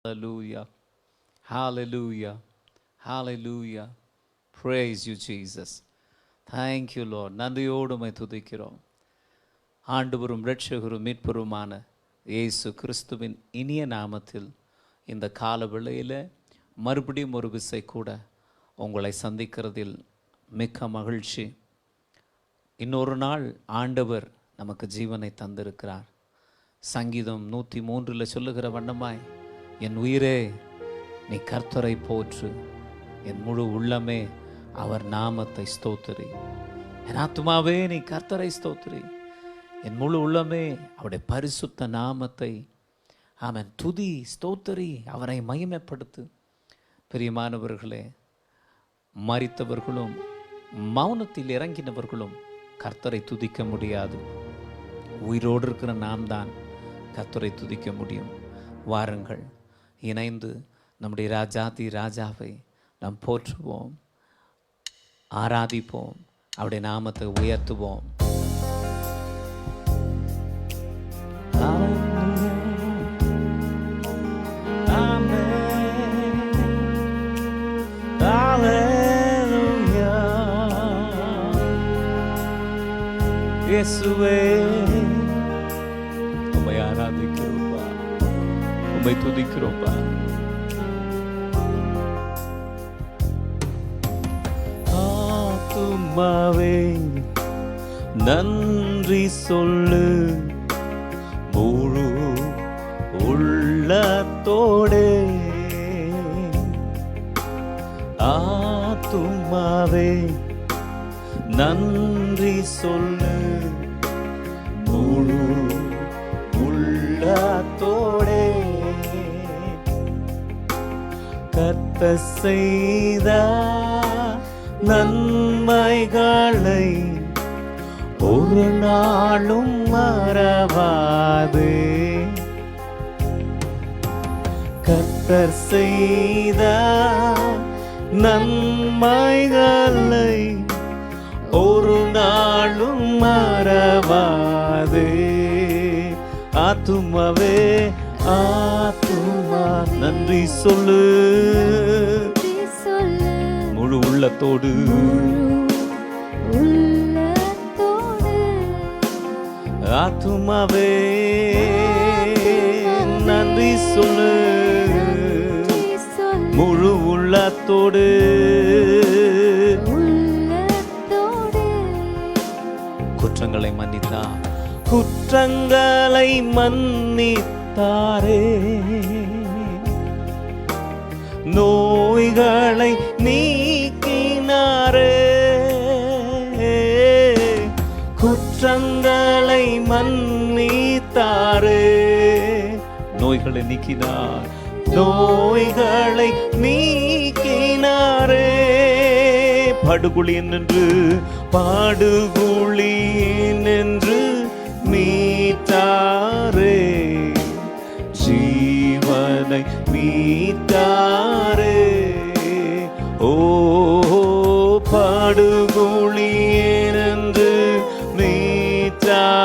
Hallelujah. Hallelujah. Hallelujah. Praise you, Jesus. Thank you, Lord. நன்றியோடு உம்மை துதிக்கிறோம். ஆண்டவரும் இரட்சகரும் மீட்பருமான இயேசு கிறிஸ்துவின் இனிய நாமத்தில் இந்த கால வேளையில் மறுபடியும் ஒரு விசை கூட உங்களை சந்திக்கிறதில் மிக்க மகிழ்ச்சி. இன்னொரு நாள் ஆண்டவர் நமக்கு ஜீவனை தந்திருக்கிறார். சங்கீதம் 103 சொல்லுகிற வண்ணமாய், என் உயிரே நீ கர்த்தரை போற்று, என் முழு உள்ளமே அவர் நாமத்தை ஸ்தோத்திரி. என் ஆத்துமாவே நீ கர்த்தரை ஸ்தோத்திரி, என் முழு உள்ளமே அவருடைய பரிசுத்த நாமத்தை ஆமென் துதி ஸ்தோத்திரி, அவரை மகிமைப்படுத்து. பிரியமானவர்களே, மரித்தவர்களும் மௌனத்தில் இறங்கினவர்களும் கர்த்தரை துதிக்க முடியாது. உயிரோடு இருக்கிற நாம் தான் கர்த்தரை துதிக்க முடியும். வாருங்கள், இணைந்து நம்முடைய ராஜாதி ராஜாவை நாம் போற்றுவோம், ஆராதிப்போம், அவருடைய நாமத்தை உயர்த்துவோம். இயேசுவே உம்மை ஆராதிக்கிறோம்பா, உம்மை துதிக்கிறோம்பா. ஆத்துமாவே நன்றி சொல்லு, முழு உள்ளத்தோடே. ஆத்துமாவே நன்றி சொல்லு, முழு உள்ளத்தோடே. கர்த்தர் செய்த நன்மைகளை ஒரு நாளும் மறவாதே. கர்த்தர் செய்த நன்மைகளை ஒரு நாளும் மறவாதே. ஆத்துமாவே ஆத்துமா நன்றி சொல்லு, முழு உள்ளத்தோடு. ஆத்துமாவே நன்றி சொல்லு, முழு உள்ளத்தோடு. குற்றங்களை மன்னித்தார், குற்றங்களை மன்னித்தாரே. நோய்களை நீக்கினாரே. குற்றங்களை மன்னித்தாரே. நோய்களை நீக்கினார், நோய்களை நீக்கினாரே. படுகுழி என்று பாடுகுழி என்று மீட்டாரே. ஜீவனை மீட்டாரே. ஓ பாடுகுழி என்று மீட்டாரே.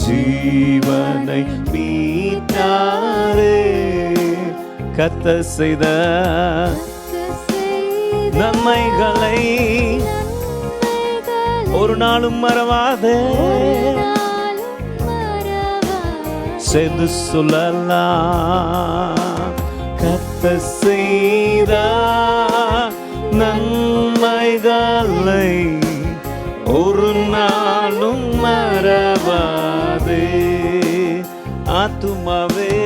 ஜீவனை மீட்டாரே. கர்த்தர் செய்த நன்மைகளை ஒரு நாளும் மறவாதே. சேர்ந்து சொல்லலாம், கர்த்தர் செய்த நன்மைகளை ஒரு நாளும் மறவாதே. ஆத்துமாவே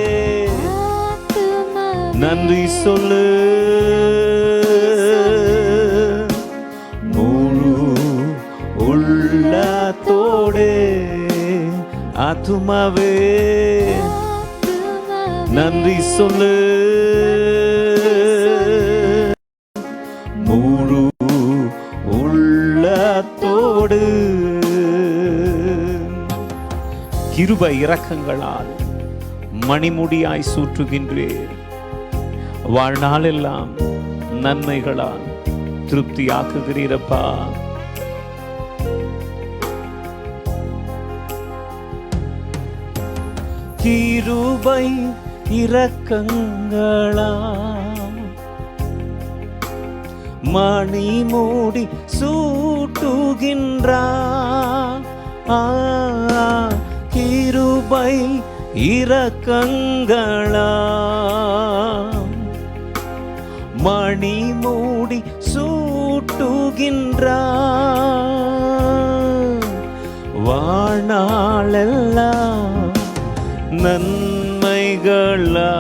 நன்றி சொல்லு, முழு உள்ளத்தோடே. ஆத்துமாவே நன்றி சொல்லு, முழு உள்ளத்தோடு. கிருபை இரக்கங்களால் மணிமுடியாய் சூற்றுகின்றேன், வாழ்நாளெல்லாம் நன்மைகளால் திருப்தியாக்குகிறீரப்பா. கிருபை இரக்கங்களா மணி மூடி சூட்டுகின்றார். கிருபை இரக்கங்களா மணி மூடி சூட்டுகின்றார். வாழ்நாளெல்லாம் நன்மைகளா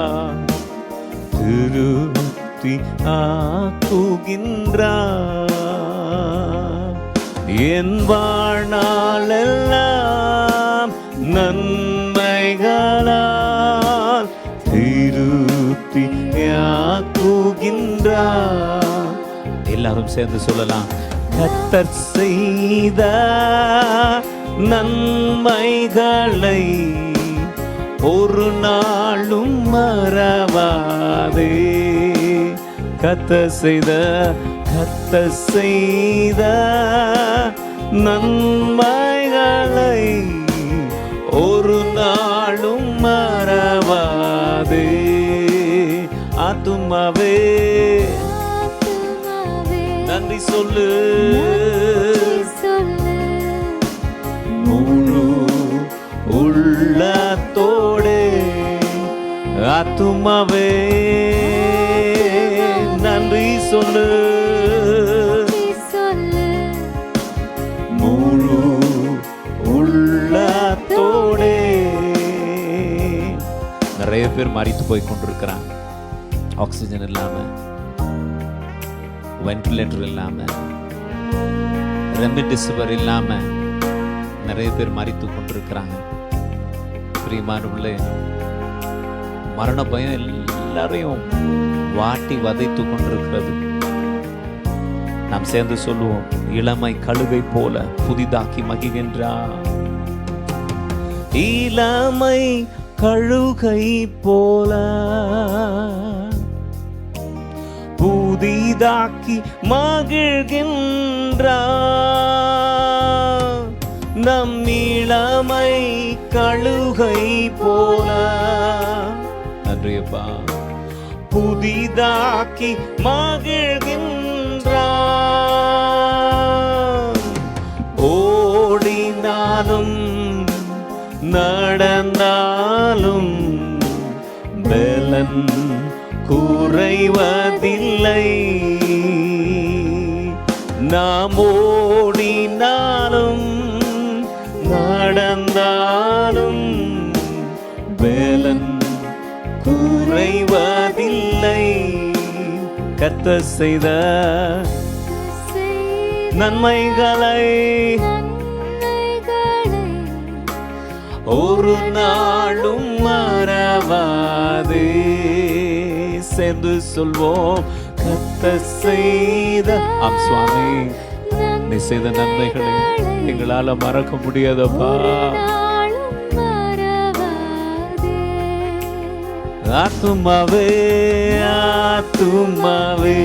திருப்தி ஆக்குகின்றார். என் வாழ்நாளெல்லாம் நன்மைகளால் திருப்தி ஆக்குகின்றார். எல்லாரும் சேர்ந்து சொல்லலாம். கர்த்தர் செய்த நன்மைகளை ஒரு நாளும் மறவாதே. கர்த்தர் செய்த நன்மைகளை ஒரு நாளும் மறவாதே. ஆத்துமாவே நன்றி சொல்லு. முழு உள்ளத்தோடே ஆத்துமாவே நன்றி சொல்லு. முழு உள்ளத்தோடே. நிறைய பேர் மரித்து போய் கொண்டிருக்கிறாங்க. ஆக்சிஜன் இல்லாம, வென்டிலேட்டர் இல்லாம, ரெம்டெசிவிர் இல்லாம நிறைய பேர் மரித்து கொண்டிருக்கிறாங்க. பிரியமானவர்களே, மரண பயம் எல்லாரையும் வாட்டி வதைத்து கொண்டிருக்கிறது. நாம் சேர்ந்து சொல்லுவோம். இளமை கழுகை போல புதிதாக்கி மகிழ்கின்றார். இளமை கழுகை போல புதிதாக்கி மகிழ்கின்றார். நம் இளமை கழுகை போல நன்றியப்பா புதிதாக்கி மகிழ்கின்றார். ஓடினாலும் நடந்தாலும் பலன் குறைவதில்லை. நாம் ஓடினாலும் நடந்தாலும் பலன் குறைவதில்லை. கர்த்தர் செய்த நன்மைகளை ஒரு நாளும் மறவாதே. சேர்ந்து சொல்வோம். கர்த்தர் செய்த சுவாமி நீ செய்த நன்மைகளை எங்களால மறக்க முடியாதப்பா. ஆத்துமாவே ஆத்துமாவே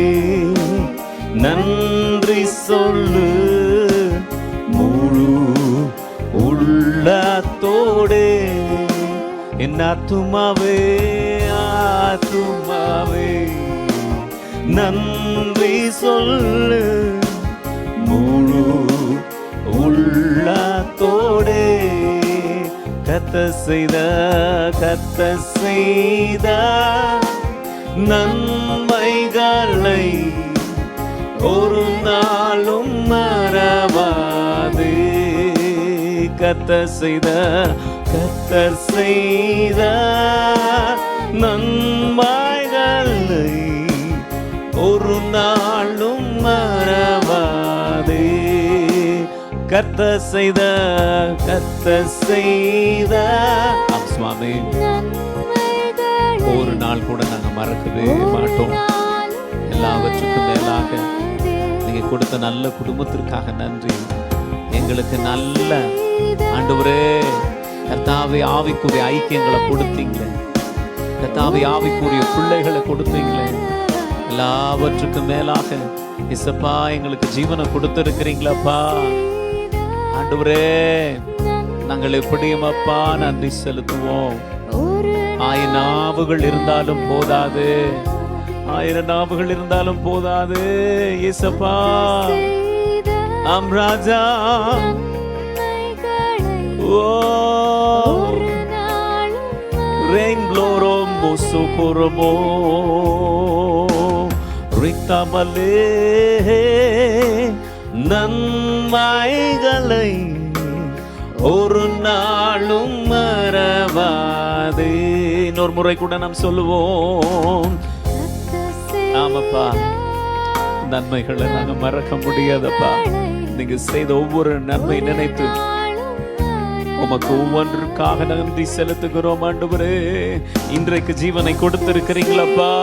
நன்றி சொல்லு. முழு உள்ளத்தோடே என் ஆத்துமாவே ஆத்துமாவே நன்றி சொல்லு. முழு உள்ளத்தோடே கர்த்தர் செய்த நன்மைகளை ஒரு நாளும் மறவாதே. கர்த்தர் செய்த நன்மைகளை ஒரு நாளும் மறவாதே. கர்த்தர் செய்த சுவாமி ஒரு நாள் கூட நாங்க மறக்கவே மாட்டோம். எல்லாவற்றுக்கும் மேலாக நீங்க கொடுத்த நல்ல குடும்பத்திற்காக நன்றி. எங்களுக்கு நல்ல ஆண்டவரே கர்த்தாவே ஆவிக்குரிய ஐக்கியங்களை கொடுத்தீங்களே. கர்த்தாவே ஆவிக்குரிய பிள்ளைகளை கொடுத்தீங்களே. எல்லாவற்றுக்கும் மேலாக இசப்பா எங்களுக்கு ஜீவனை கொடுத்திருக்கிறீங்களப்பா. ஆண்டவரே நாங்கள் எப்படியும் அப்பா நன்றி செலுத்துவோம். ஆயிரம் நாவுகள் இருந்தாலும் போதாது, ஆயிரம் நாவுகள் இருந்தாலும் போதாது. இயேசப்பா, ஆம் ராஜா. ஓ ரெயின் க்ளோரோம் மோசோகோரமோ ரிக்தாமலே நன்மைகளை ஒரு நாளும் மறவாது. இன்னொரு முறை கூட நாம் சொல்லுவோம். ஆமாப்பா, நன்மைகளை நாங்க மறக்க முடியாதப்பா. நீங்க செய்த ஒவ்வொரு நன்மை நினைத்து உமக்கு ஒவ்வொன்றுக்காக நன்றி செலுத்துகிறோம் ஆண்டவரே. இன்றைக்கு ஜீவனை கொடுத்திருக்கிறீங்களப்பா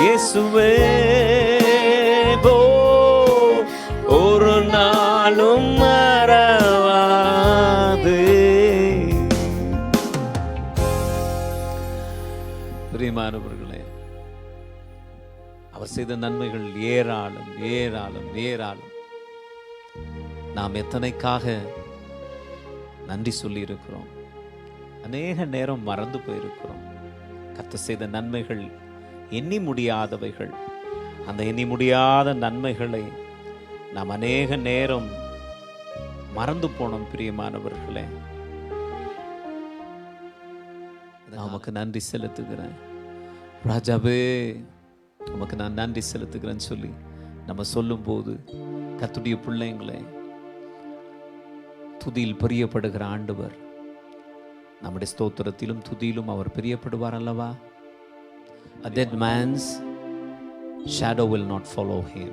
இயேசுவே. ஒரு நாளும் மறவாது. பிரியமானவர்களே, அவர் செய்த நன்மைகள் ஏராளம் ஏராளம் ஏராளம். நாம் எத்தனைக்காக நன்றி சொல்லி இருக்கிறோம். அநேக நேரம் மறந்து போயிருக்கிறோம். கர்த்தர் செய்த நன்மைகள் எண்ணி முடியாதவைகள். அந்த எண்ணி முடியாத நன்மைகளை நாம் அநேக நேரம் மறந்து போனோம். பிரியமானவர்களே, உமக்கு நன்றி செலுத்துகிறேன் ராஜாவே, உமக்கு நான் நன்றி செலுத்துகிறேன்னு சொல்லி நம்ம சொல்லும் போது கர்த்தருடைய பிள்ளைங்களே, துதியில் பிரியப்படுகிற ஆண்டவர் நம்முடைய ஸ்தோத்திரத்திலும் துதியிலும் அவர் பிரியப்படுவார் அல்லவா? A dead man's shadow will not follow him.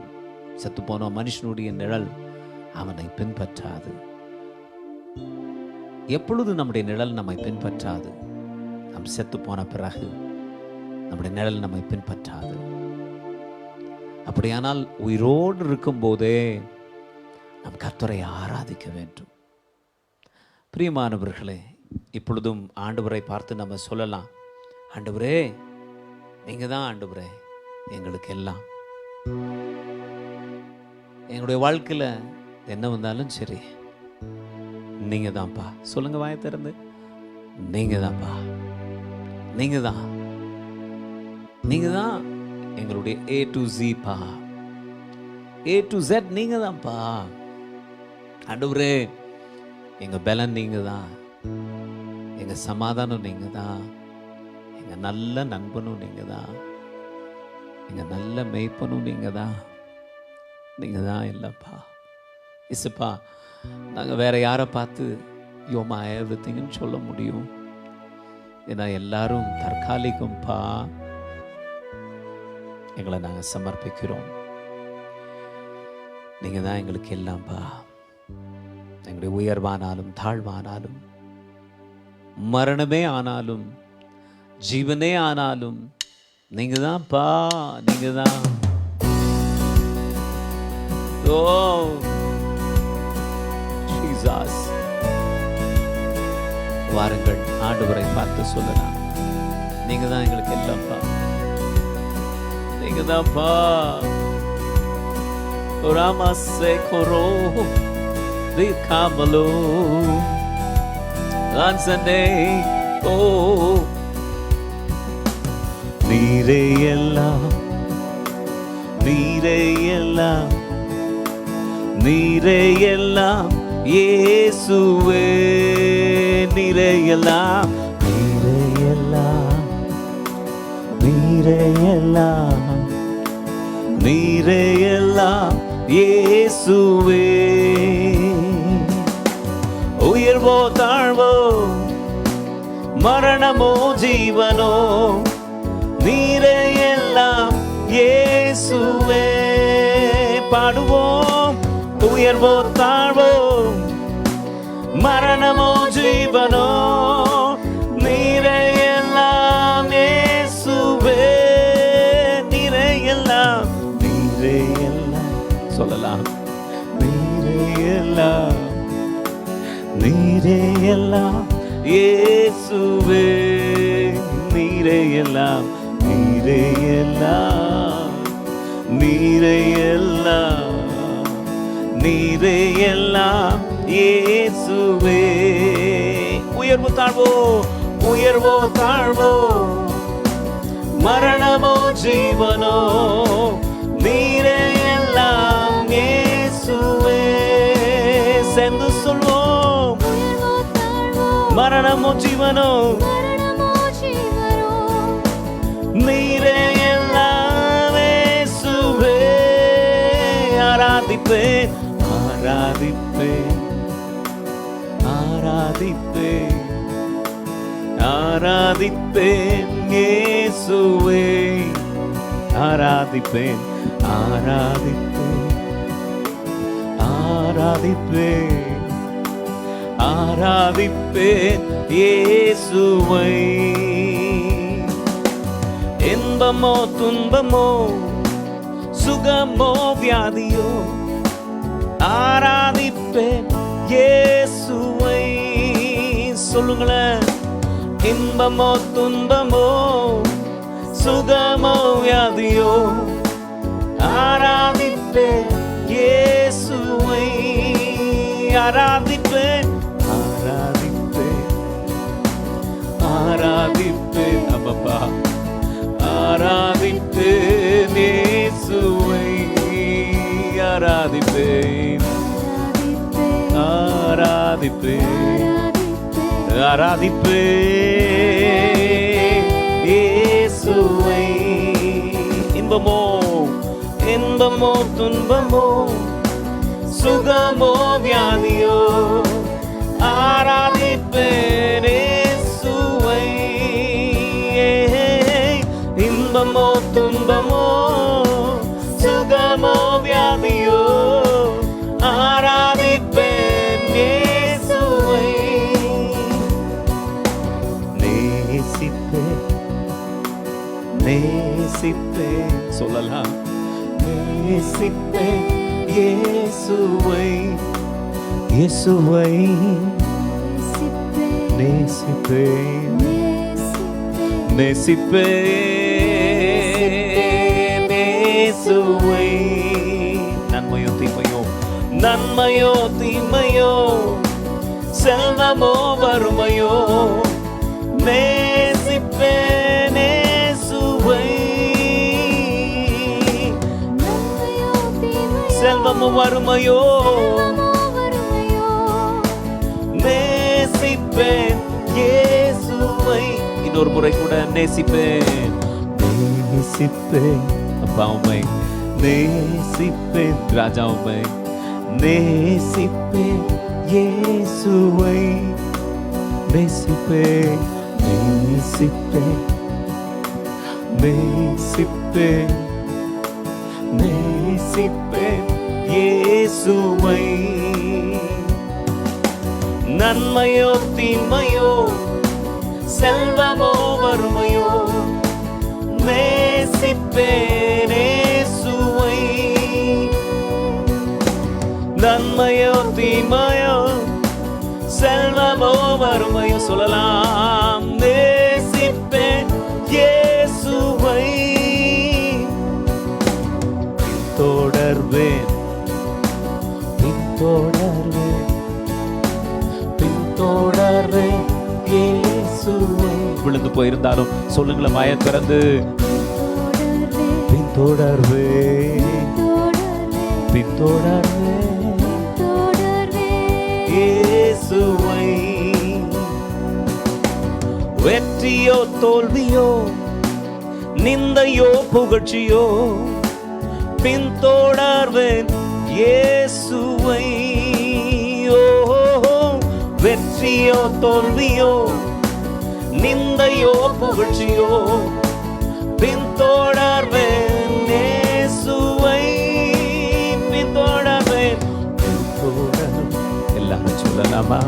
செத்து போன மனுஷனுடைய நிழல் அவனை பின்பற்றாது. எப்பொழுது நம்முடைய நிழல் நம்மை பின்பற்றாது? நாம் செத்து போன பிறகு நம்முடைய நிழல் நம்மை பின்பற்றாது. அப்படியானால் உயிரோடு இருக்கும் போதே நாம் கர்த்தரை ஆராதிக்க வேண்டும். பிரியமானவர்களே, இப்பொழுதும் ஆண்டவரை பார்த்து நம்ம சொல்லலாம், ஆண்டவரே நீங்க தான் ஆண்டவரே எங்களுக்கு எல்லாம். எங்களுடைய வாழ்க்கையில் என்ன வந்தாலும் சரி, நீங்க தான்ப்பா. சொல்லுங்க வாயை திறந்து, நீங்க தான்ப்பா, நீங்க தான், நீங்க தான் எங்களுடைய A to Z பா, A to Z நீங்க தான்ப்பா. ஆண்டவரே, எங்க பலன் நீங்க தான், எங்க சமாதானம் நீங்க தான், எங்க நல்ல நண்பனும் நீங்க தான், எங்க நல்ல மேய்ப்பனும் நீங்க தான், நீங்க தான் இல்லப்பா. இசுப்பா, நாங்கள் வேற யாரை பார்த்து யோமா எவ்ரிதிங்னு சொல்ல முடியும்? ஏன்னா எல்லாரும் தற்காலிகம்பா. எங்களை நாங்கள் சமர்ப்பிக்கிறோம். நீங்க தான் எங்களுக்கு எல்லாம்பா. எங்களுடைய உயர்வானாலும் தாழ்வானாலும், மரணமே ஆனாலும் ஜீவனே ஆனாலும் நீங்க தான்ப்பா, நீங்க தான். ஓ ஜீசஸ், வாருங்கள் ஆண்டவரை பார்த்து சொல்லலாம், நீங்க தான் எங்களுக்கு எல்லாம்ப்பா, நீங்க தான்ப்பா. ராமசே Koro Kamalo Lansane Oh Nireyella Nireyella Nireyella Yesuve Nireyella Nireyella Nireyella Nireyella Yesuve உயர்வோ தாழ்வோ மரணமோ ஜீவனோ நீரே எல்லாம் இயேசுவே. பாடுவோம். உயர்வோ தாழ்வோ மரணமோ ஜீவனோ நீரே எல்லாம் இயேசுவே. நீரே எல்லாம், நீரே எல்லாம் சொல்லலாம். நீரே எல்லாம், நீரே எல்லாம் இயேசுவே. நீரே எல்லாம், நீரே எல்லாம், நீரே எல்லாம், நீரே எல்லாம் இயேசுவே. உயர்வு தாழ்வோ உயர்வோ தாழ்வோ மரணமோ ஜீவனோ நீரே எல்லாம் இயேசுவே. சேர்ந்து சொல்வோம், மரணமோ ஜீவனோ நீரே எல்லாம் இயேசுவே. ஆராதிப்பேன் ஆராதிப்பேன் ஆராதிப்பேன் ஆராதிப்பேன் இயேசுவே. ஆராதிப்பேன் ஆராதிப்பேன் ஆராதிப்பேன் ஆராதிப்பேன் இயேசுவை. இன்பமோ துன்பமோ சுகமோ வியாதியோ ஆராதிப்பேன் இயேசுவை. சொல்லுங்களேன், இன்பமோ துன்பமோ சுகமோ வியாதியோ ஆராதிப்பேன் இயேசுவை. ஆராதிப்பேன் ஆராதிப்பேன் ஆராதிப்பேன் அப்பா ஆராதிப்பேன் இயேசுவை. ஆராதிப்பேன் ஆராதிப்பேன் ஆராதிப்பேன் இயேசுவை. இன்பமோ இன்பமோ துன்பமோ சுகமோ வியாதியோ ஆராதிப்பேன் இயேசுவை. இன்பமோ துன்பமோ சுகமோ வியாதியோ ஆராதிப்பேன் இயேசுவை. நேசிப்பேன் நேசிப்பேன் சொல்லலாம், நேசிப்பேன் இயேசுவை. இயேசுவை நேசிப்பேன் நேசிப்பேன் இயேசுவை. நன்மையோ தீமையோ நன்மையோ தீமையோ செல்வமோ வறுமையோ நேசிப்பேன் இயேசுவை. செல்வமோ வறுமையோ நேசிப்பேன் இயேசுவை. இன்னொரு முறை கூட நேசிப்பேன் நேசிப்பேன் அப்பா உம்மை நேசிப்பேன் ராஜா உம்மை நேசிப்பேன் இயேசுவை. நேசிப்பேன் நேசிப்பேன் நேசிப்பேன் நேசிப்பேன் இயேசுவை. நன்மையோ தீமையோ செல்வமோ வறுமையோ நேசிப்பேன் இயேசுவை. நன்மையோ தீமையோ செல்வமோ வறுமையோ சொல்லலாம், நேசிப்பேன் இயேசுவை. பின்தொடர்வேன் பின்தொடர்வேன் பின்தொடர்வேன் இயேசுவை. விழுந்து போயிருந்தாலும் சொல்லுங்களேன், வாயை திறந்து பின்தொடர்வேன் பின்தொடர்வேன் இயேசுவை. வெற்றியோ தோல்வியோ நிந்தையோ புகழ்ச்சியோ பின்தொடர்வேன் இயேசுவை. வெற்றியோ தோல்வியோ நிந்தையோ புகழ்ச்சியோ பின்தொடர்வேன் இயேசுவை. பின்தொடர்வேன் எல்லாரும் சொல்லலாமா?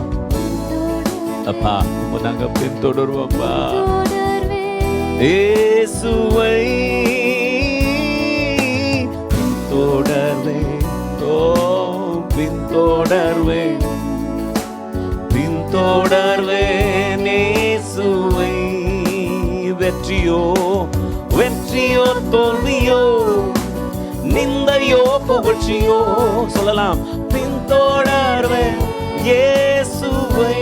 அப்பா நாங்க பின்தொடர்வோம்ப்பா இயேசுவை. பின்தொடர்வேன் பின்தொடர்வேன் பின்தொடர்வேன் இயேசுவை. வெற்றியோ வெற்றியோ தோல்வியோ நிந்தையோ புகழ்ச்சியோ சொல்லலாம், பின்தொடர்வேன் இயேசுவை.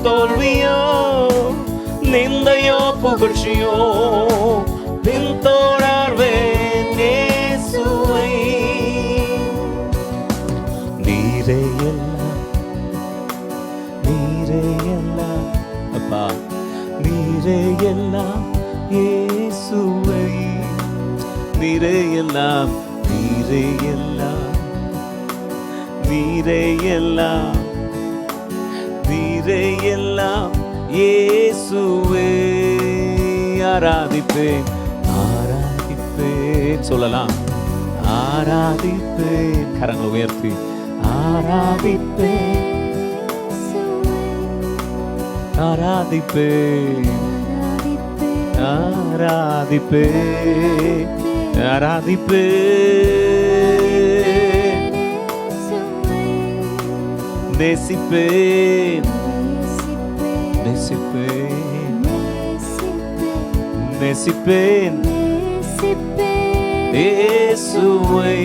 தோல்வியோ நிந்தையோ புகழ்ச்சியோ பின்தொடர்வேன் இயேசுவை. நீரே எல்லாம், நீரே எல்லாம் அப்பா, நீரே எல்லாம் இயேசுவை. நீரே எல்லாம், நீரே எல்லாம், நீரே எல்லாம், நீரே எல்லாம் இயேசுவே. ஆராதிப்பேன், ஆராதிப்பேன் சொல்லலாம். ஆராதிப்பேன், கரங்களை உயர்த்தி ஆராதிப்பேன், ஆராதிப்பேன், ஆராதிப்பேன், ஆராதிப்பேன், நேசிப்பேன், நேசிப்பேன், நேசிப்பேன் இயேசுவை.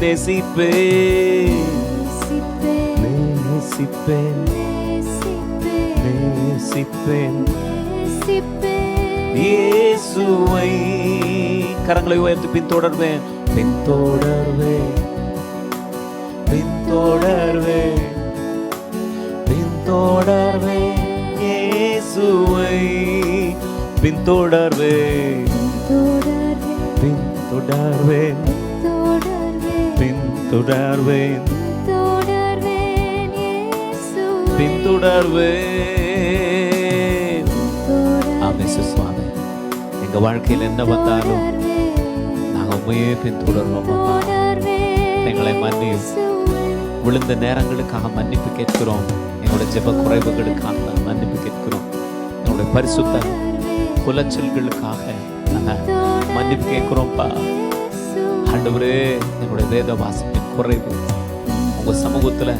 நேசிப்பேன், நேசிப்பேன், நேசிப்பேன் இயேசுவை. கரங்களை உயர்த்தி பின்தொடர்வேன், பின்தொடர்வேன், பின்தொடர்வேன், பின்தொடர்வேன் இயேசுவை. பின்தொடர்வேன், பின்தொடர்வேன், பின்தொடர்வேன், பின்தொடர்வேன். ஆமென் சுவாமி. எங்க வாழ்க்கையில் என்ன வந்தாலும் நாங்கள் உண்மையே பின்தொடர்வோம். எங்களை மன்னியும். விழுந்த நேரங்களுக்காக மன்னிப்பு கேட்கிறோம். எங்களுடைய ஜெப குறைவுகளுக்காக மன்னிப்பு கேட்கிறோம். எங்களுடைய பரிசுத்த குலைச்சல்களுக்காக மன்னிப்பு கேட்கிறோம்ப்பா. ஆண்டவரே, எங்களுடைய வேத வாசிப்பின் குறைவு உங்க சமூகத்துல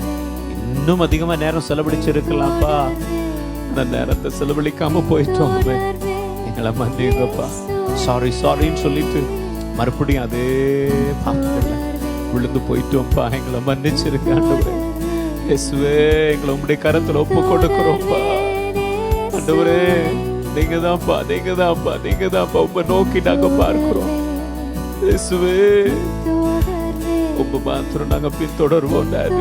இன்னும் அதிகமா நேரம் செலவழிச்சிருக்கலாம்ப்பா. அந்த நேரத்தை செலவழிக்காம போயிட்டோம். எங்களை மன்னிங்கப்பா. சாரி சாரின்னு சொல்லிட்டு மறுபடியும் அதே பாவங்கள்ல விழுந்து போயிட்டோம்ப்பா. எங்களை மன்னிச்சிருக்க ஆண்டவரே. இயேசுவே, எங்களை உங்களுடைய கரத்துல ஒப்பு கொடுக்கிறோம்ப்பா. ஆண்டவரே, நீங்க தான்ப்பா, நீங்க தான்ப்பா, நீங்க தான்ப்பா. உங்க நோக்கி நாங்க பார்க்கிறோம். இயேசுவே, உங்க மாத்திரம் நாங்க பின்தொடர்வோம். டாடி,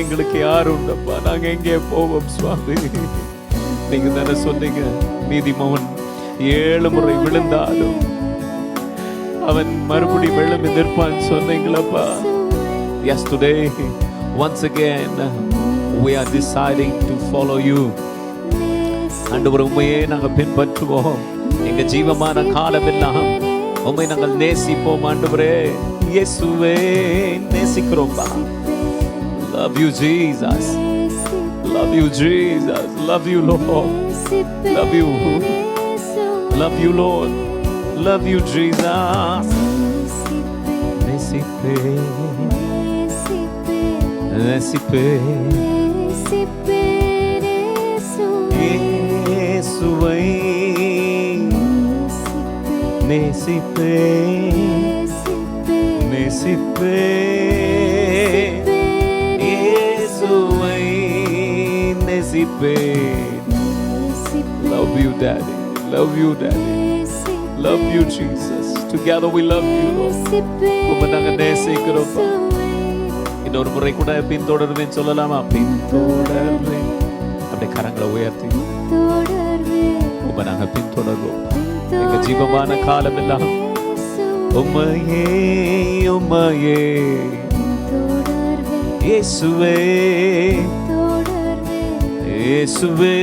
எங்களுக்கு யாரு உண்டப்பா? நாங்க எங்கே போவோம் சுவாமி? நீங்க தானே சொன்னீங்க, நீதிமவன் 7 முறை விழுந்தாலும் அவன் மறுபடியும் எழும்பி நிற்பான் சொன்னீங்களப்பா. Yes, today once again we are deciding to follow you. ஆண்டவரே, உம்மையே நாங்கள் பின்பற்றுவோம். எங்க ஜீவமான காலமெல்லாம் உம்மை நாங்கள் நேசிப்போம். ஆண்டவரே இயேசுவே, நேசிக்கிறோம்ப்பா. Love you Jesus, love you Jesus, love you Lord, love you, love you Lord, love you Jesus. நேசிப்பேன், நேசிப்பேன் இயேசுவை. நேசிப்பேன், நேசிப்பேன் இயேசுவை. நேசிப்பேன். Love you Daddy, love you Daddy, love you Jesus. Together we love you Lord. உம்மை நாங்க நேசிக்கிறோம். இன்னொரு முறை கூட பின்தொடர்வேன் சொல்லலாமா? பின்தொடர்வேன். அப்படியே கரங்களை உயர்த்தி உம்மை நாங்க பின்தொடர்வோம். எங்க ஜீவமான காலம் எல்லாம் உம்மையே, உம்மையே இயேசுவே, இயேசுவே.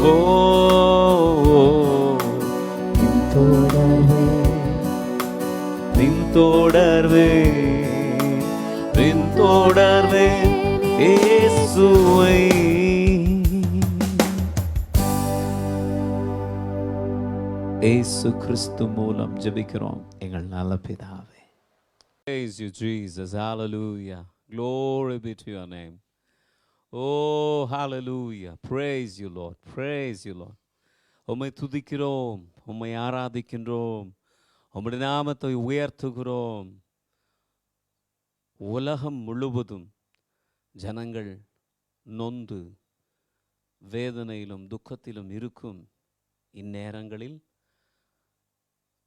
ஓ பின்தொடர்வேன், பின்தொடர்வேன் இயேசுவை. இயேசு கிறிஸ்து மூலம் ஜெபிக்கிறோம் எங்கள் நல்ல பிதாவே. Praise you Jesus, hallelujah, glory be to your name. Oh hallelujah, praise you Lord, praise you Lord. உம்மை துதிக்கிறோம், உம்மை ஆராதிக்கின்றோம், உம்முடைய நாமத்தை உயர்த்துகிறோம். உலகம் முழுவதும் ஜனங்கள் நொந்து வேதனையிலும் துக்கத்திலும் இருக்கும் இந்நேரங்களில்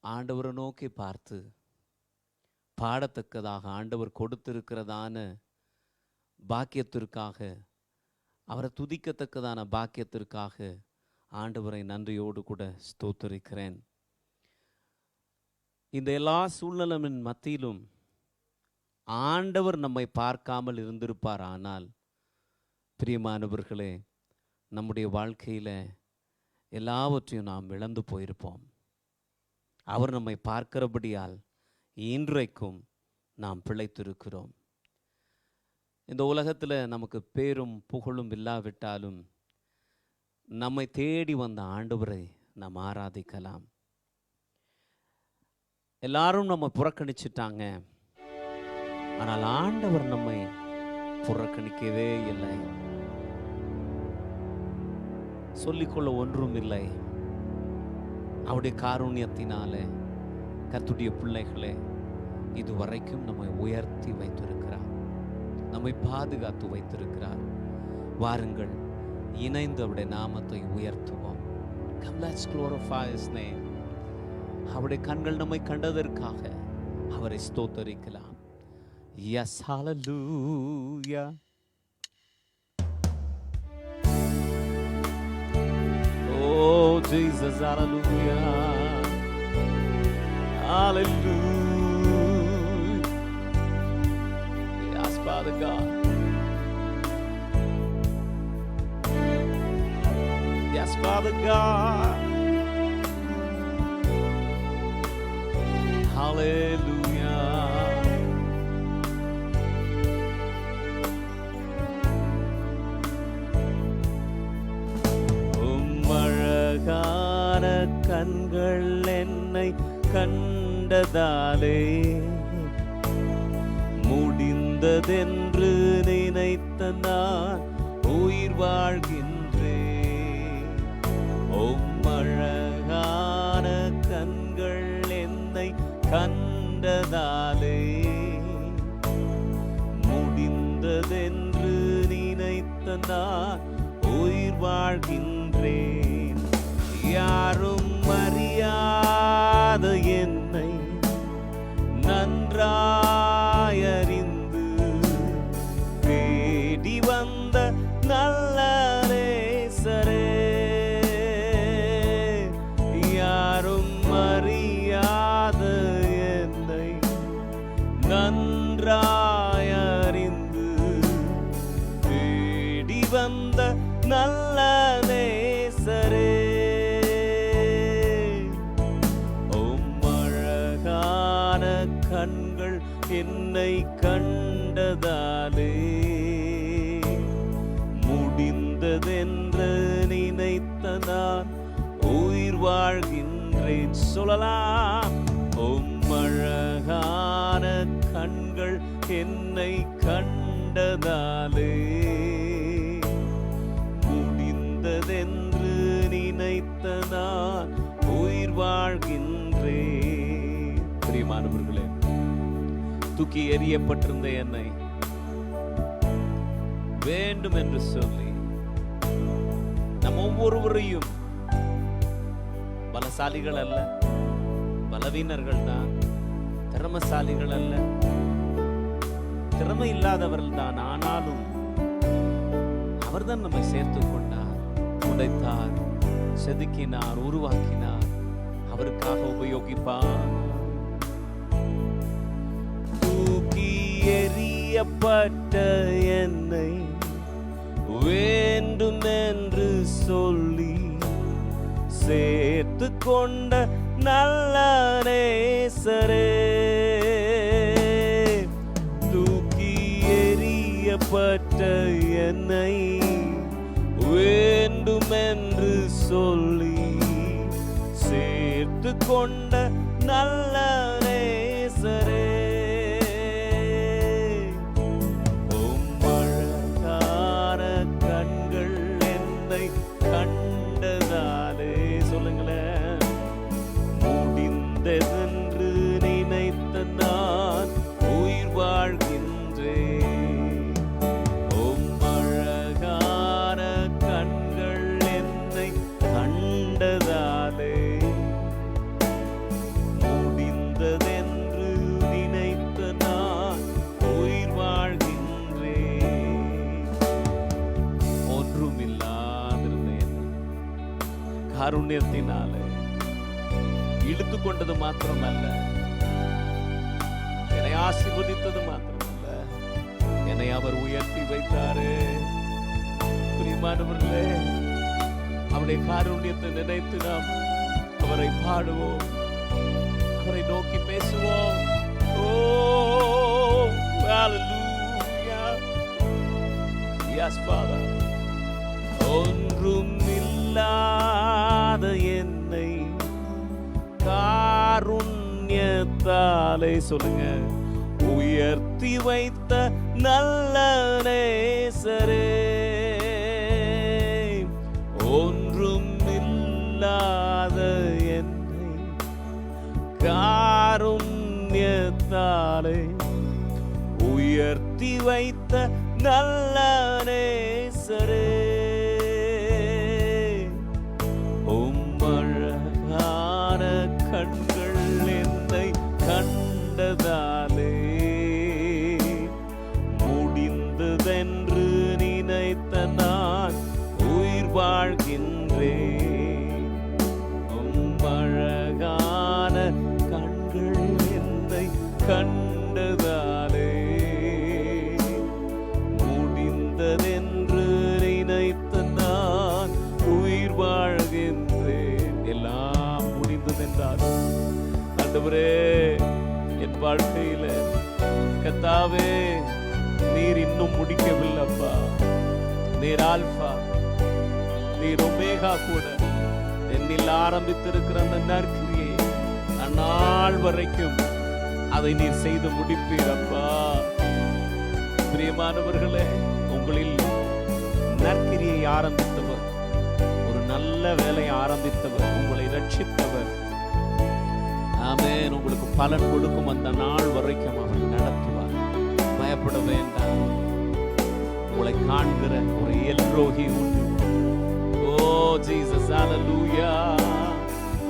ஆண்டவரை நோக்கி பார்த்து பாடத்தக்கதாக ஆண்டவர் கொடுத்திருக்கிறதான பாக்கியத்திற்காக, அவரை துதிக்கத்தக்கதான பாக்கியத்திற்காக ஆண்டவரை நன்றியோடு கூட ஸ்தோத்தரிக்கிறேன். இந்த எல்லா சூழ்நிலையின் மத்தியிலும் ஆண்டவர் நம்மை பார்க்காமல் இருந்திருப்பார். ஆனால் பிரியமானவர்களே, நம்முடைய வாழ்க்கையில் எல்லாவற்றையும் நாம் இழந்து போயிருப்போம். அவர் நம்மை பார்க்கிறபடியால் இன்றைக்கும் நாம் பிழைத்திருக்கிறோம். இந்த உலகத்தில் நமக்கு பேரும் புகழும் இல்லாவிட்டாலும் நம்மை தேடி வந்த ஆண்டவரை நாம் ஆராதிக்கலாம். எல்லாரும் நம்ம புறக்கணிச்சிட்டாங்க, ஆனால் ஆண்டவர் நம்மை புறக்கணிக்கவே இல்லை. சொல்லிக்கொள்ள ஒன்றும் இல்லை. அவருடைய காருண்யத்தினாலே கர்த்தருடைய பிள்ளைகளே இதுவரைக்கும் நம்மை உயர்த்தி வைத்திருக்கிறார், நம்மை பாதுகாத்து வைத்திருக்கிறார். வாருங்கள், இணைந்து அவருடைய நாமத்தை உயர்த்துவோம். Come, let's glorify his name. அவருடைய கண்கள் நம்மை கண்டதற்காக அவரை ஸ்தோத்தரிக்கலாம். Yes, hallelujah. Oh Jesus, hallelujah. Hallelujah. Yes, Father God. Yes, Father God. Hallelujah. அழகான கண்கள் என்னை கண்டதாலே முடிந்ததென்று நினைத்த நான் உயிர் வாழ்கின்றேன். அழகான கண்கள் என்னை கண்டதாலே முடிந்ததென்று நினைத்த நான் உயிர் வாழ்கின்றேன். யாரும் அறியாத என்னை நன்றாயறிந்து தேடி வந்த நல்ல நேசரே, யாரும் அறியாத என்னை நன்றாயறிந்து தேடி வந்த நல்ல நேசரே, அழகான கண்கள் என்னை கண்டதாலே முடிந்ததென்று நினைத்த நான் உயிர் வாழ்கின்றேன். சொல்லலாம், அழகான கண்கள் என்னை கண்டதாலே முடிந்ததென்று நினைத்த நான் உயிர் வாழ்கின்றேன். பிரியமானவர்களே, தூக்கி எறியப்பட்டிருந்த என்னை வேண்டும் என்று சொல்லி நம் ஒவ்வொருவரையும், பலசாலிகள் அல்ல, பலவீனர்கள் தான், திறமசாலிகள் அல்ல, திறமை இல்லாதவர்கள் தான், ஆனாலும் அவர்தான் நம்மை சேர்த்துக் கொண்டார், உடைத்தார், செதுக்கினார், உருவாக்கினார், அவருக்காக உபயோகிப்பார். தூக்கி எறியப்பட்ட என்னை வேண்டும் என்று சொல்லி சேர்த்து கொண்ட நல்ல நேசரே, தூக்கி எறியப்பட்ட என்னை வேண்டும் என்று சொல்லி சேர்த்து கொண்ட நல்ல நேசரே, அழகான கண்கள் என்னை கண்டதாலே, சொல்லுங்களேன், முடிந்ததென்று நினைத்த நான் உயிர் வாழ்கின்றேன். காருண்யத்தினாலே இழுத்து கொண்டது மாத்திரமல்ல, என்னை ஆசீர்வதித்தது மாத்திரமல்ல, என்னை அவர் உயர்த்தி வைத்தாரு. பிரியமானவர்களே, அவருடைய காருண்யத்தை நினைத்து நாம் அவரை பாடுவோம், அவரை நோக்கி பேசுவோம். ஓ hallelujah, yes Father. ஒன்றும் இல்லாத என்னை காருண்யத்தாலே சொல்லுங்க உயர்த்தி வைத்த நல்ல நேசரே. ஒன்றும் இல்லாத என்னை காருண்யத்தாலே உயர்த்தி வைத்த நல்ல நேசரே. உம்மழகான கண்கள் என்னை கண்டதாலே முடிந்ததென்று நினைத்த நான் உயிர் வாழ்கின்றேன். உம்மழகான கண்கள் என்னை கண்டதாலே முடிந்ததென்று நினைத்த நான் உயிர் வாழ்கின்றேன். எல்லாம் முடிந்ததென்றால் ஆண்டவரே, என் வாழ்க்கையில கர்த்தாவே நீர் இன்னும் முடிக்கவில்லப்பா. நீர் ஆல்பா, நீர் ஒமேகா கூட. என்னில் ஆரம்பித்திருக்கிற அந்த நற்கிரியை அந்நாள் வரைக்கும் அதை நீர் செய்து முடிப்பீரப்பா. பிரியமானவர்களே, உங்களில் நற்கிரியை ஆரம்பித்தவர், ஒரு நல்ல வேலையை ஆரம்பித்தவர், உங்களை ரட்சித்தவர், ஆமென், உங்களுக்கு பலன் கொடுக்கும் அந்த நாள் வரைக்கும் அவர் நடத்துவார். பயப்பட வேண்டாம். உங்களை காண்கிற ஒரு எல்ரோகி உண்டு. ஓ ஜீசஸ், ஹalleluya.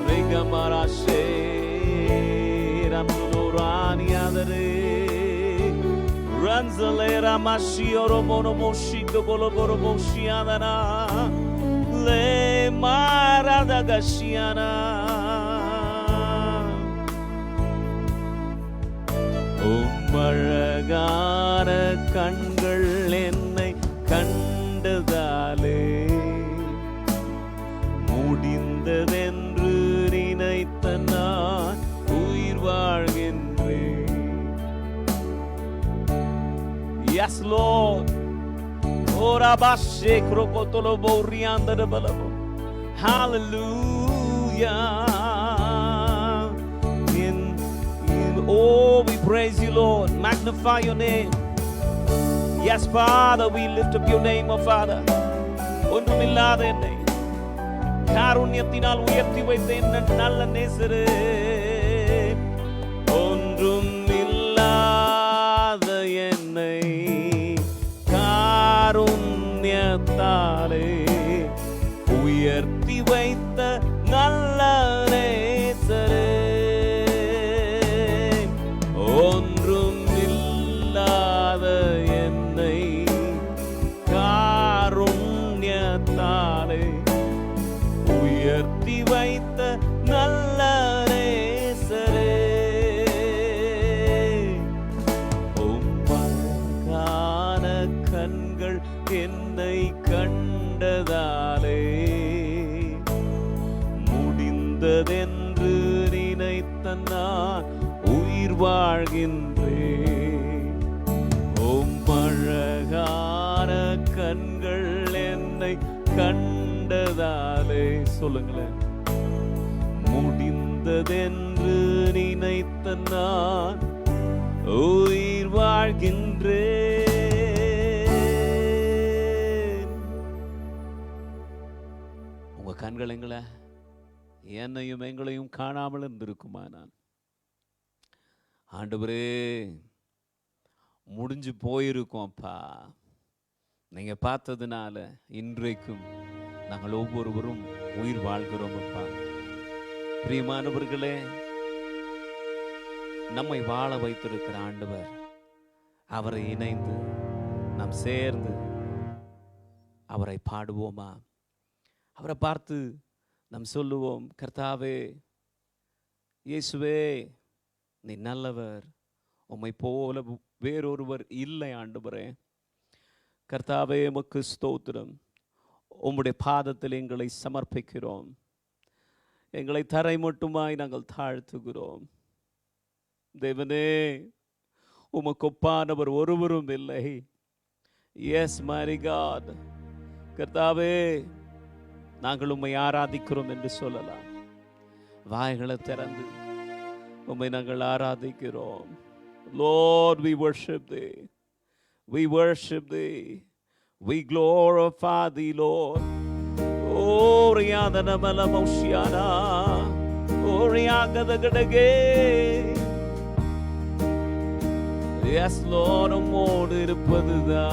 ரெகமராஷே ரம்னுரானி அதரே ரன்சலேரா மாஷியோரோ மோனோமோஷிதோ கோலோபோரோமோஷியானா லே மாராதகஷியானா. உம்மழகான கண்கள் என்னை கண்டதாலே முடிந்ததென்று நினைத்த நான் உயிர் வாழ்கின்றேன். Yes Lord. Ora bashe krokotolo borianda de balabo. Hallelujah. Oh, we praise you, Lord. Magnify your name. Yes, Father, we lift up your name, oh Father. ஒன்றுமில்லாத என்னை காருண்யத்தினால் உயர்த்தி வைத்த என்ன நல்ல நேசரே. ஒன்றுமில்லாத என்னை காருண்யத்தாலே உயர்த்தி வைத்த நல்ல நேசரே. ஒன்றுமில்லாத என்னை காருண்யத்தாலே உயர்த்தி வைத்த நல்ல நேசரே. உம்மழகான கண்கள் என்னை கண்டதாலே முடிந்ததென்று நினைத்த நான் உயிர் வாழ்கின்றேன். உம்மழகான கண்கள் என்னை கண்டதாலே சொல்லுங்களேன், முடிந்ததென்று நினைத்த நான் உயிர் வாழ்கின்றேன். உங்க கண்கள் எங்களை என்னையும் எங்களையும் காணாமல் இருந்திருக்குமானால், ஆண்டவரே முடிஞ்சு போயிருக்கோம் அப்பா, நீங்க பார்த்ததுனால இன்றைக்கும் நாங்கள் ஒவ்வொருவரும் உயிர் வாழ்கிறோம் அப்பா. பிரியமானவர்களே, நம்மை வாழ வைத்திருக்கிற ஆண்டவர், அவரை இணைந்து நாம் சேர்ந்து அவரை பாடுவோமா? அவரை பார்த்து நாம் சொல்லுவோம், கர்த்தாவே, இயேசுவே, நீ நல்லவர், உம்மை போல வேறொருவர் இல்லை ஆண்டவரே. கர்த்தாவே, உமக்கு ஸ்தோத்திரம். உம்முடைய பாதத்தில் எங்களை சமர்ப்பிக்கிறோம். எங்களை தரை மட்டுமாய் நாங்கள் தாழ்த்துகிறோம். தேவனே, உமக்கு ஒப்பானவர் ஒருவரும் இல்லை. Yes my God. கர்த்தாவே, நாங்கள் உம்மை ஆராதிக்கிறோம் என்று சொல்லலாம். வாய்களை திறந்து உம்மை நாங்கள் ஆராதிக்கிறோம். Lord, we worship thee. We worship thee. We glorify thee, Lord. Oh, Riyadana Malamoshiyana. Oh, Riyagada Gadage. Yes, Lord, உம்மோடு இருப்பதுதான்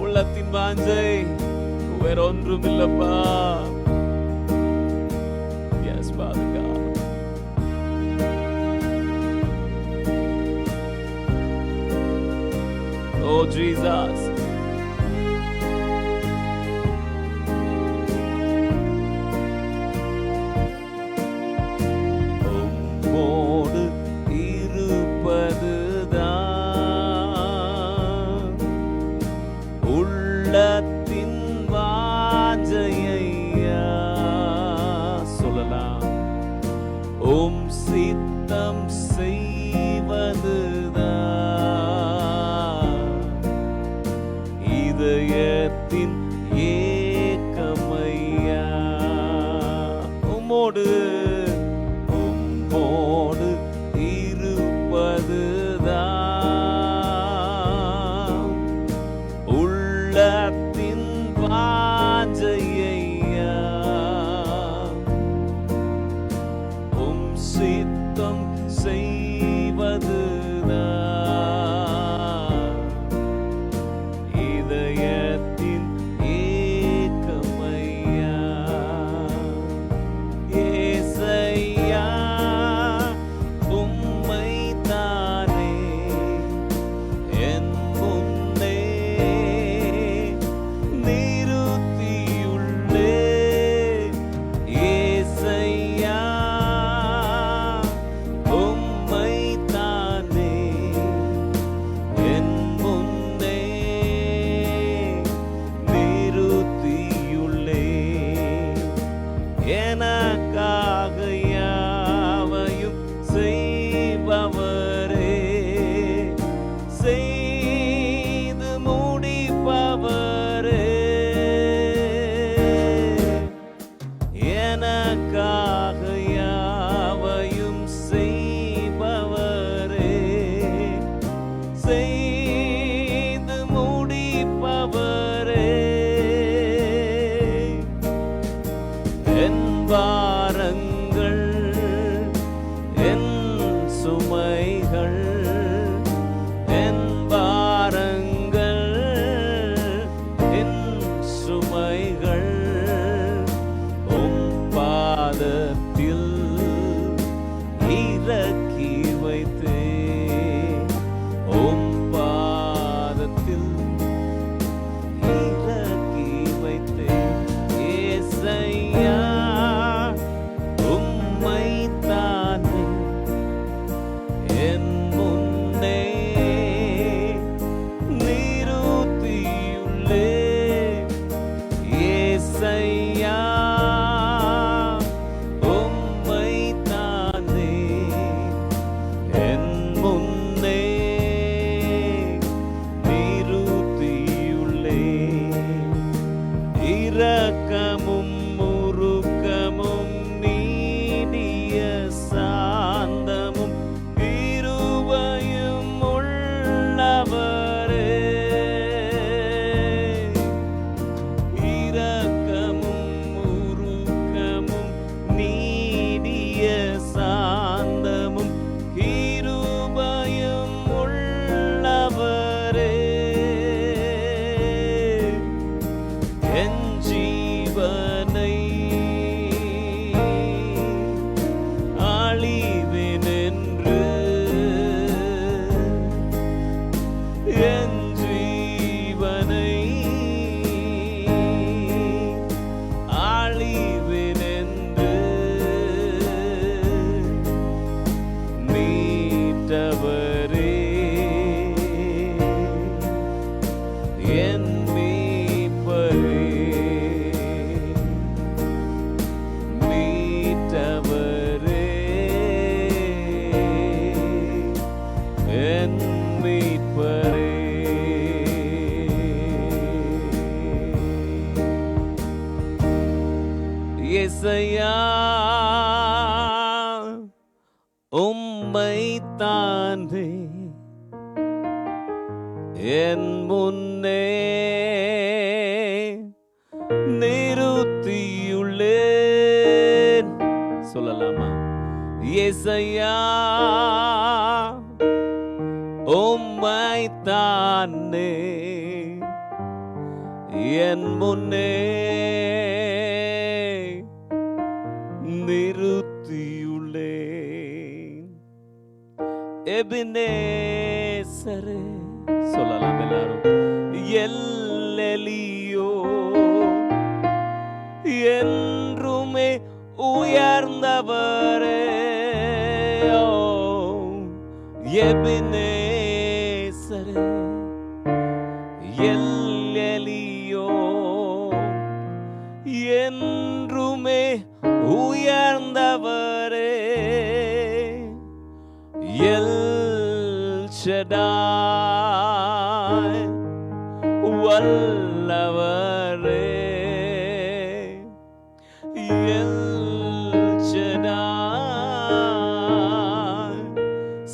உள்ளத்தின் வாஞ்சை, வேறொன்றும் இல்லப்பா. Yes, Father God. Oh, Jesus. உம்மோடு இருப்பதுதான் உள்ளத்தின் வாஞ்சையா. சொல்லலாம், உம் சித்தம் செய்வதுதான் இதயத்தின் ஏக்கமையா. உம்மோடு இருப்பதுதான் உள்ளத்தின் வாஞ்சையா. உம் சித்தம் செய்வதுதான் இதயத்தின் ஏசையா உம்மை தானே என் முன்னே நிறுத்தியுள்ளேன். சொல்லலாமா? ஏசையா உம்மை தானே என் முன்னே நிறுத்தியுள்ளேன். எபினேசரே சொல்லலாம் எல்லாரும். எல்லெலியோ என்றுமே உயர்ந்தவரே. எபினேசரே எல்லெலியோ என்றுமே உயர்ந்தவரே. எல் ஷடாய் வல்லவரே. எல் ஷடாய்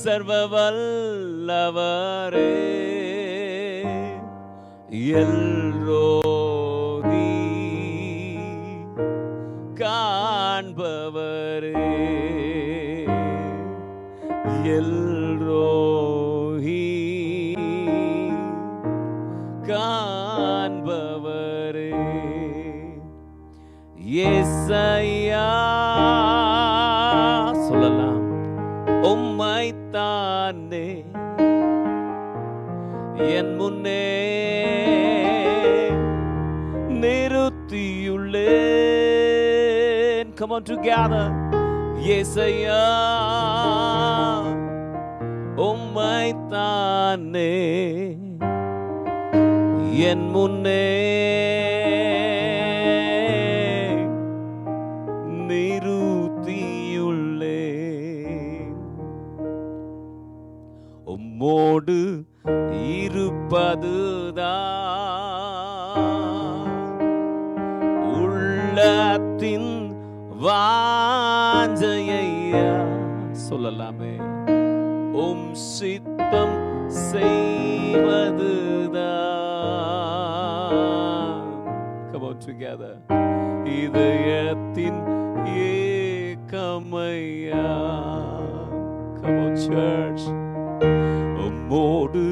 சர்வ வல்லவரே. எல்ரோஹி காண்பவரே. எல்ரோஹி காண்பவரே. ஏசையா சொல்லலாம் உம்மை தானே என் முன்னே நிறுத்தியுள்ளேன். Come on together. ஏசையா உம்மை தானே என் முன்னே நிறுத்தியுள்ளேன். உம்மோடு இருப்பதுதான் உள்ளத்தின் வாஞ்சையா. சொல்லலாமே உம் சித்தம் செய்வதுதான். Come on together. இதயத்தின் ஏக்கமையா. Come on church. உம்மோடு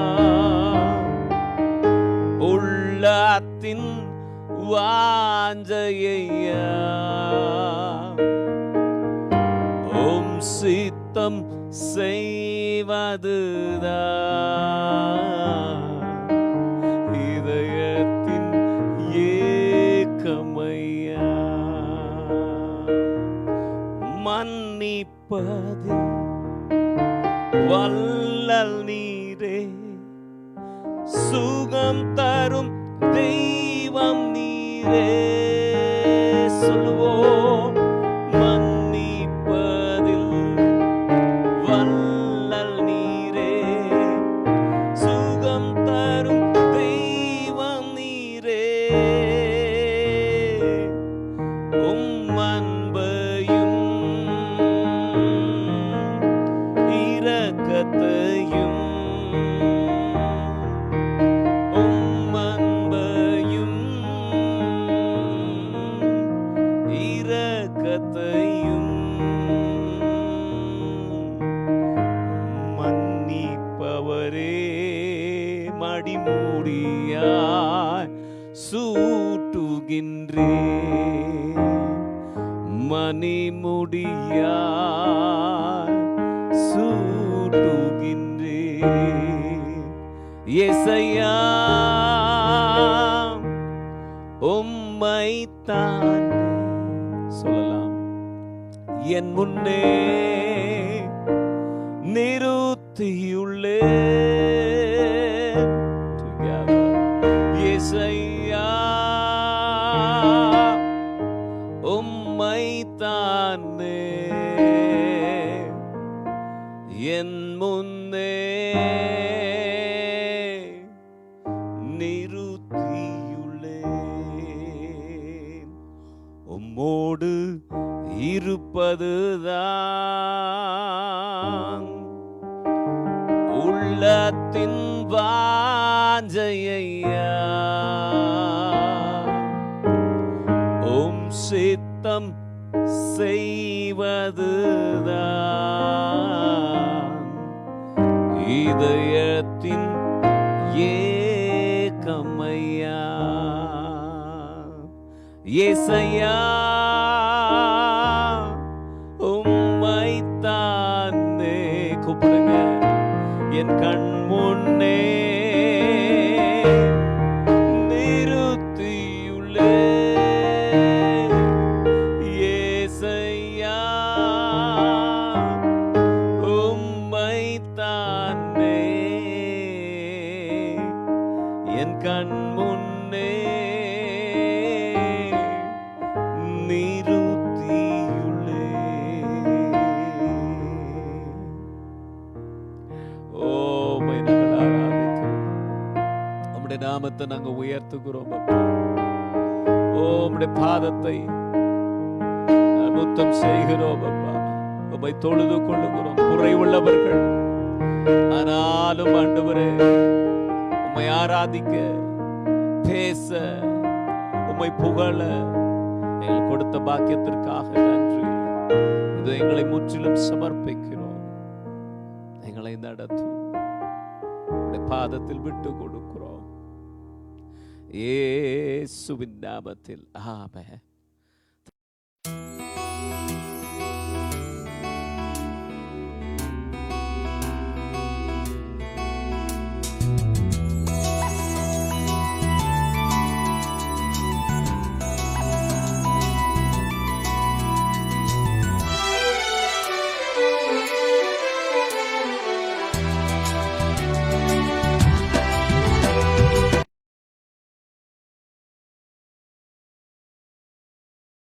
இருப்பதுதான் உள்ளத்தின் வாஞ்சையா. உம் சித்தம் செய்வதுதான் இதயத்தின் ஏக்கமையா. மன்னிப்பதில் வல்லல் நீரே, சுகம் தரும் தெய்வம் நீரே. சொல்லுவோம் மன்னிப்பதில் வல்லல் நீரே, சுகம் தரும் தெய்வம் நீரே. உம் அன்பையும் இரக்கத்தையும் மன்னிப்பவரே மடிமூடியாய் சூட்டுகின்றே. மணிமுடியாய் சூட்டுகின்றே. ஏசையா உம்மைத்தான் சொல்லலாம் என் முன்னே நிறுத்தியுள்ளேன். ஏசையா உம்மைத்தானே என் முன்னே நிறுத்தியுள்ளேன். உள்ளத்தின் வாஞ்சையா உம் சித்தம் செய்வதுதான் இதயத்தின் ஏக்கமையா. ஏசையா உம்மைத்தானே கூப்பிடுங்க. என் கண் முன்னே நிறுத்தியுள்ளே ஏசையா உம்மைத்தானே என் கண் முன்னே நிறுத்தியுள்ளே. ஓமை நாங்கள் ஆராதிக்கிறோம். உம்முடைய நாமத்தை நாங்கள் உயர்த்துகிறோம் அப்பா. உம்முடைய பாதத்தை முத்தம் செய்கிறோம் அப்பா. உம்மை தொழுது கொள்ளுகிறோம். குறைவுள்ளவர்கள் ஆனாலும் ஆண்டவரே உம்மை ஆராதிக்க, பேச, உம்மை புகழ எங்கள் கொடுத்த பாக்கியத்திற்காக நன்றி. இது எங்களை முற்றிலும் சமர்ப்பிக்கிறோம். எங்களை நடத்தும் பாதத்தில் விட்டு கொடுக்கிறோம். இயேசுவின் நாமத்தில் ஆமென்.